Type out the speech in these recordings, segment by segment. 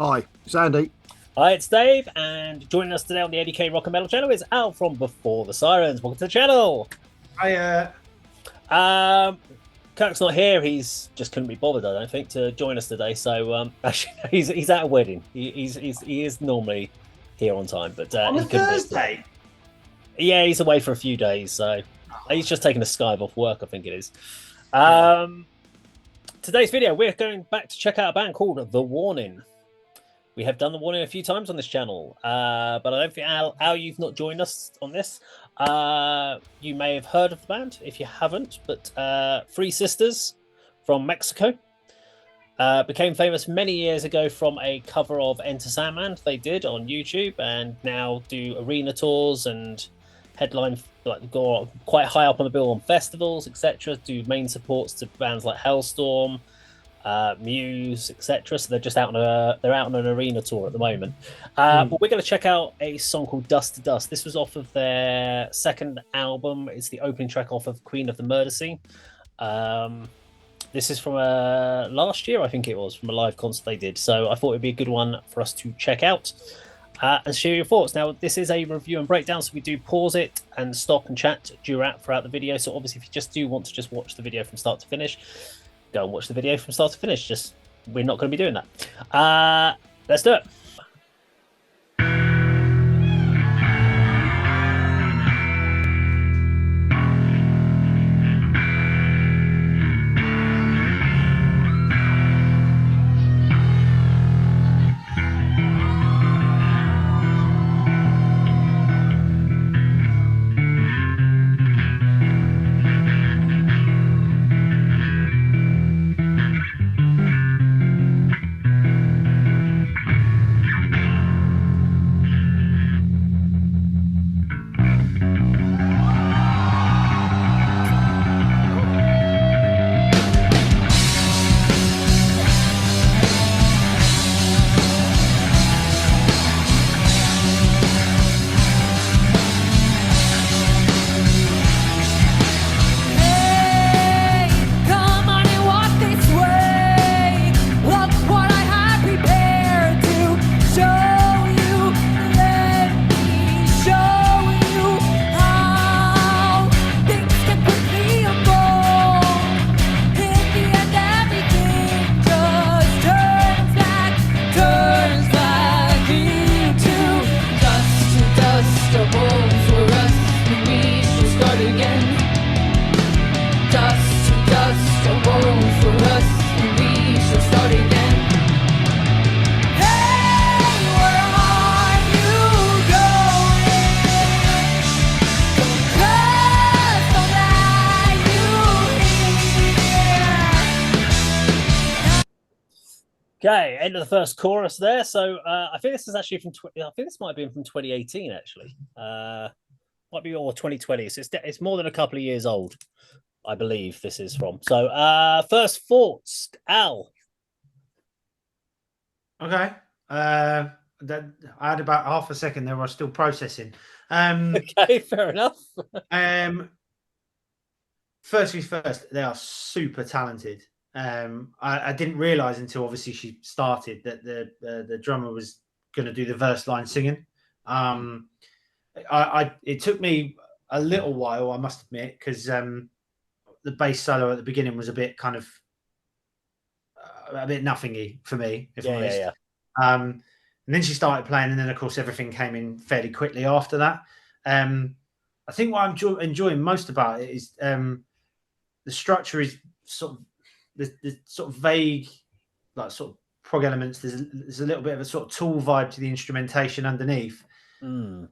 Hi, it's Andy. Hi, it's Dave, and joining us today on the A.D.K Rock and Metal channel is Al from Before the Sirens. Welcome to the channel. I Um, Kirk's not here; he's just couldn't be bothered, I don't think, to join us today. So actually, he's at a wedding. He is normally here on time, but on a he couldn't be Thursday. Yeah, he's away for a few days, so he's just taking a skive off work, I think it is. Today's video, we're going back to check out a band called The Warning. We have done The Warning a few times on this channel, but I don't think, Al, you've not joined us on this. You may have heard of the band if you haven't, but Three Sisters from Mexico became famous many years ago from a cover of Enter Sandman they did on YouTube, and now do arena tours and headline, like, go quite high up on the bill on festivals, etc. Do main supports to bands like Hellstorm, Muse, etc. So they're just out on an arena tour at the moment. But we're going to check out a song called Dust to Dust. This was off of their second album. It's the opening track off of Queen of the Murder Scene. This is from last year, I think it was, from a live concert they did. So I thought it'd be a good one for us to check out and share your thoughts. Now, this is a review and breakdown, so we do pause it and stop and chat throughout the video. So obviously, if you just do want to just watch the video from start to finish, go and watch the video from start to finish. Just, we're not going to be doing that. Let's do it. Okay, end of the first chorus there. So I think this is actually from. I think this might have been from 2018, actually. Might be, or 2020. So it's more than a couple of years old, I believe this is from. So first thoughts, Al. Okay. I had about half a second there. I was still processing. Okay, fair enough. First, they are super talented. I didn't realize until obviously she started that the drummer was going to do the verse line singing. It took me a little while, I must admit, because the bass solo at the beginning was a bit kind of a bit nothingy for me, if I'm honest. Yeah. And then she started playing, and then of course everything came in fairly quickly after that. I think what I'm enjoying most about it is the structure is sort of the sort of vague, like, sort of prog elements. There's a little bit of a sort of Tool vibe to the instrumentation underneath. But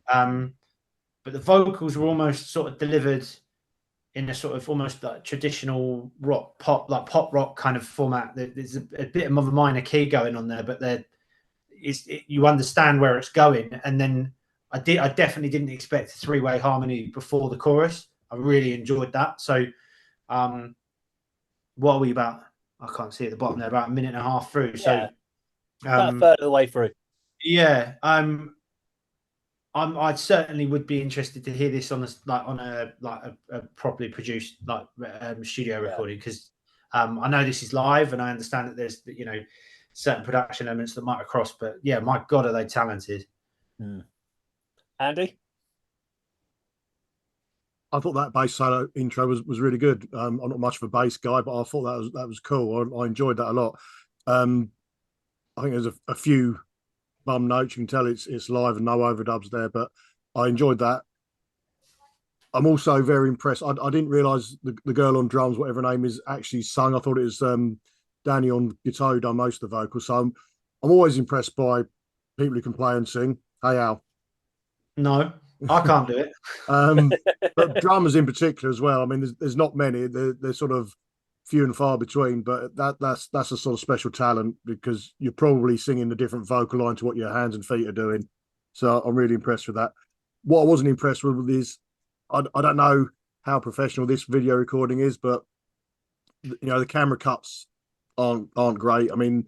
the vocals were almost sort of delivered in a sort of almost like traditional rock pop, like pop rock kind of format. There's a bit of a minor key going on there, but you understand where it's going. And then I definitely didn't expect a three-way harmony before the chorus. I really enjoyed that. So what are we about? I can't see at the bottom there, about a minute and a half through. So about a third of the way through. Yeah. I certainly would be interested to hear this on a properly produced studio recording, because I know this is live, and I understand that there's certain production elements that might have crossed. But yeah, my God, are they talented? Andy? I thought that bass solo intro was really good. I'm not much of a bass guy, but I thought that was cool. I enjoyed that a lot. I think there's a few bum notes. You can tell it's live and no overdubs there, but I enjoyed that. I'm also very impressed. I didn't realise the girl on drums, whatever her name is, actually sung. I thought it was Danny on guitar who done most of the vocals. So I'm always impressed by people who can play and sing. Hey, Al. No, I can't do it. But drummers in particular as well. I mean, there's not many. They're sort of few and far between, but that's a sort of special talent because you're probably singing a different vocal line to what your hands and feet are doing. So I'm really impressed with that. What I wasn't impressed with is I don't know how professional this video recording is, but the camera cuts aren't great. I mean,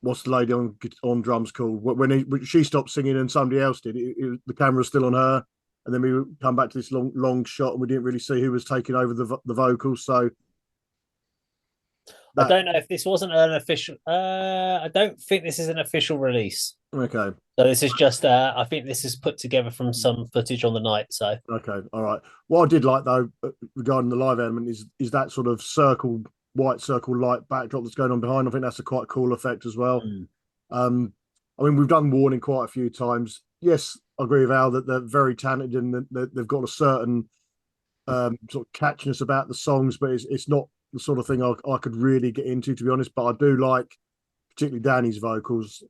what's the lady on drums called? When she stopped singing and somebody else did, the camera was still on her, and then we come back to this long shot, and we didn't really see who was taking over the vocals. So I don't know if this wasn't an official. I don't think this is an official release. Okay. So this is just. I think this is put together from some footage on the night. So okay, all right. What I did like though, regarding the live element, is that sort of white circle light backdrop that's going on behind. I think that's a quite cool effect as well. I mean, we've done Warning quite a few times. Yes, I agree with Al that they're very talented and that they've got a certain sort of catchiness about the songs, but it's not the sort of thing I could really get into, to be honest. But I do like particularly Danny's vocals,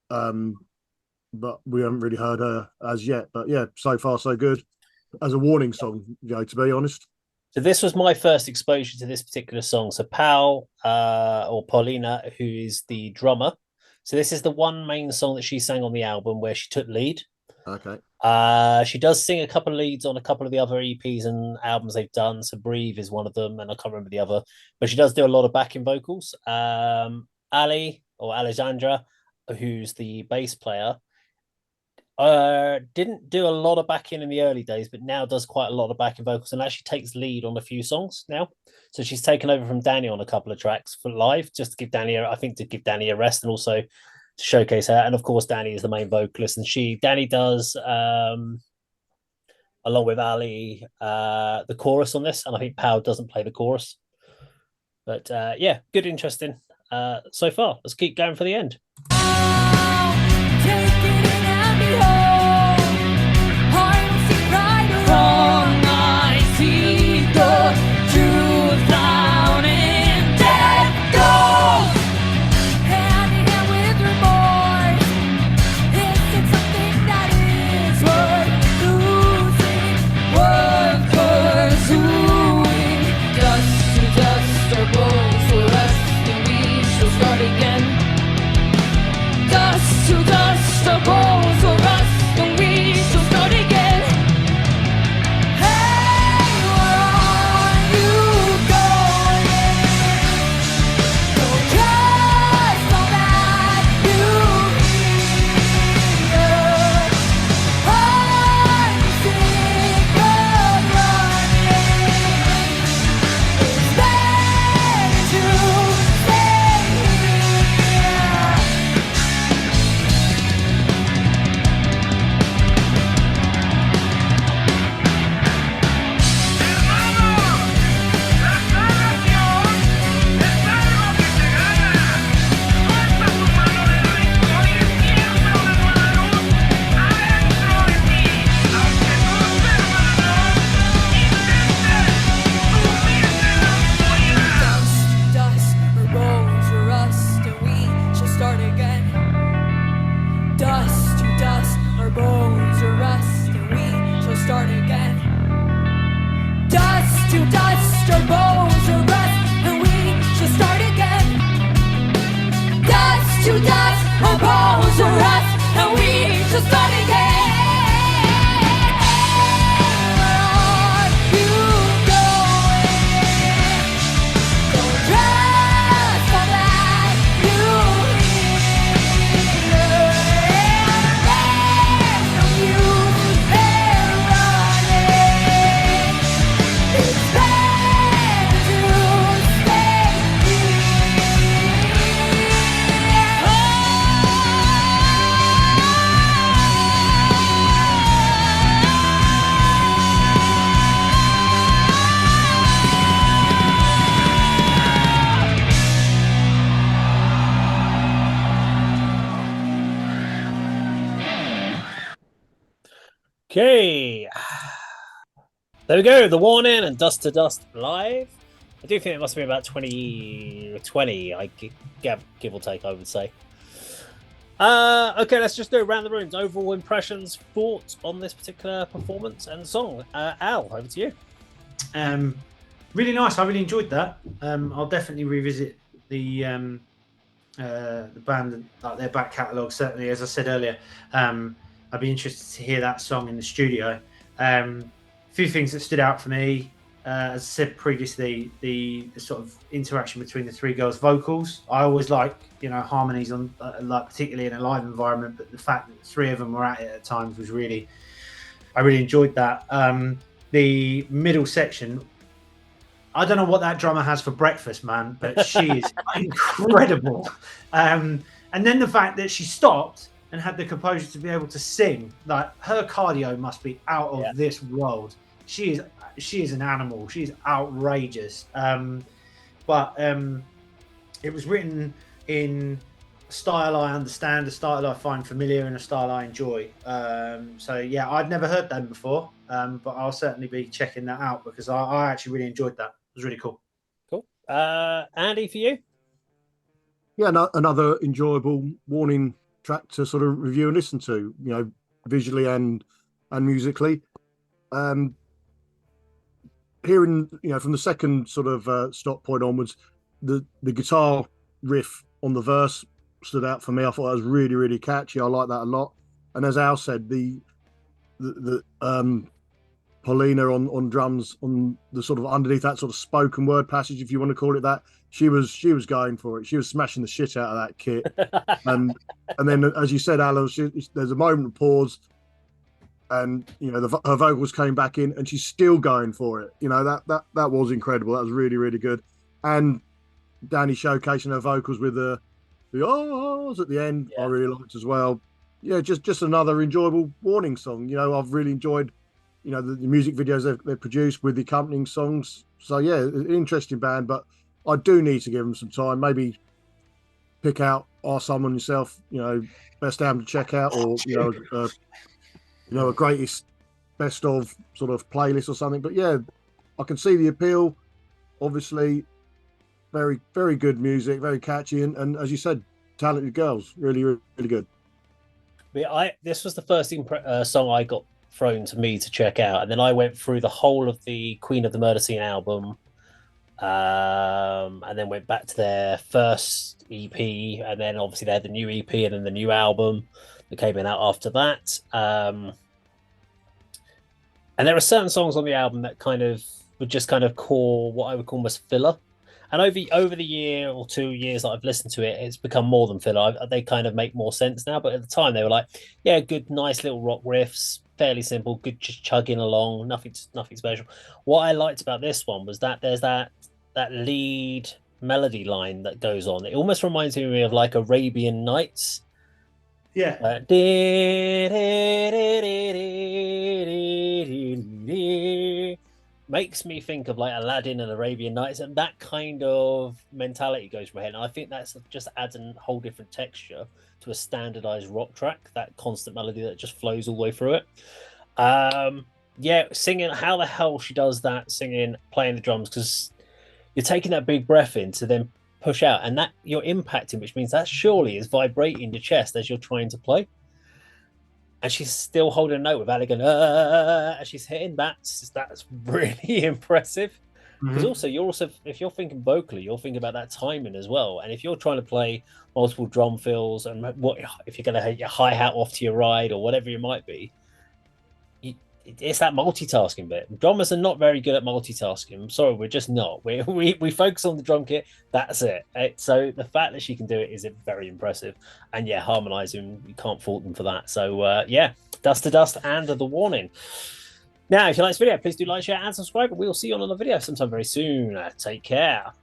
but we haven't really heard her as yet. But yeah, so far so good as a Warning song, to be honest. So this was my first exposure to this particular song. So Pal or Paulina, who is the drummer. So this is the one main song that she sang on the album where she took lead. Okay. She does sing a couple of leads on a couple of the other EPs and albums they've done. So Breathe is one of them, and I can't remember the other. But she does do a lot of backing vocals. Ali or Alexandra, who's the bass player, didn't do a lot of backing in the early days, but now does quite a lot of backing vocals and actually takes lead on a few songs now. So she's taken over from Danny on a couple of tracks for live, just to give Danny a rest and also to showcase her. And of course, Danny is the main vocalist, and Danny does along with Ali the chorus on this, and I think Pal doesn't play the chorus. But yeah, good, interesting so far. Let's keep going for the end. Okay. There we go. The Warning and Dust to Dust live. I do think it must be about 2020, give or take, I would say. Okay, let's just do around the rooms. Overall impressions, thoughts on this particular performance and song. Al, over to you. Really nice. I really enjoyed that. I'll definitely revisit the band, like their back catalogue. Certainly, as I said earlier, I'd be interested to hear that song in the studio. A few things that stood out for me. As I said previously, the sort of interaction between the three girls' vocals. I always like, harmonies on, like particularly in a live environment. But the fact that the three of them were at it at times was I really enjoyed that. The middle section, I don't know what that drummer has for breakfast, man, but she is incredible. And then the fact that she stopped and had the composure to be able to sing, like her cardio must be out of this world. She is an animal. She's outrageous. But it was written in a style I understand, a style I find familiar, and a style I enjoy. So yeah, I'd never heard them before, but I'll certainly be checking that out because I actually really enjoyed that. It was really cool. Cool. Andy, for you? Yeah, another enjoyable Warning track to sort of review and listen to, visually and musically. Hearing, from the second sort of stop point onwards, the guitar riff on the verse stood out for me. I thought that was really, really catchy. I like that a lot. And as Al said, the Paulina on drums, on the sort of underneath that sort of spoken word passage, if you want to call it that, she was going for it. She was smashing the shit out of that kit. and then, as you said, Alan, there's a moment of pause, and her vocals came back in, and she's still going for it. That was incredible. That was really, really good. And Danny showcasing her vocals with the ohs at the end, I really liked as well. Yeah, just another enjoyable Warning song. I've really enjoyed the music videos they've produced with the accompanying songs. So yeah, an interesting band, but I do need to give them some time. Maybe pick out someone yourself, best album to check out, or a greatest best of sort of playlist or something. But yeah, I can see the appeal. Obviously, very, very good music, very catchy, and as you said, talented girls. Really, really, really good. This was the first song I got thrown to me to check out, and then I went through the whole of the Queen of the Murder Scene album, and then went back to their first EP, and then obviously they had the new EP and then the new album that came out after that. And there are certain songs on the album that kind of would just kind of call what I would call almost filler. And over the year or 2 years that I've listened to it, it's become more than filler. They kind of make more sense now. But at the time, they were like, yeah, good, nice little rock riffs, fairly simple, good, just chugging along, nothing special. What I liked about this one was that there's that lead melody line that goes on. It almost reminds me of like Arabian Nights. Yeah. Makes me think of like Aladdin and Arabian Nights, and that kind of mentality goes through my head. And I think that's just adds a whole different texture to a standardized rock track, that constant melody that just flows all the way through it. Singing, how the hell she does that, singing, playing the drums, because you're taking that big breath in to then push out, and that you're impacting, which means that surely is vibrating your chest as you're trying to play. And she's still holding a note without it going, as she's hitting. That's really impressive. Because also, if you're thinking vocally, you're thinking about that timing as well. And if you're trying to play multiple drum fills, and if you're going to hit your hi-hat off to your right or whatever it might be, it's that multitasking bit. Drummers are not very good at multitasking. I'm sorry, we're just not. We focus on the drum kit. That's it. So the fact that she can do it is very impressive. And yeah, harmonizing, you can't fault them for that. So Dust to Dust and The Warning. Now, if you like this video, please do like, share, and subscribe. And we'll see you on another video sometime very soon. Take care.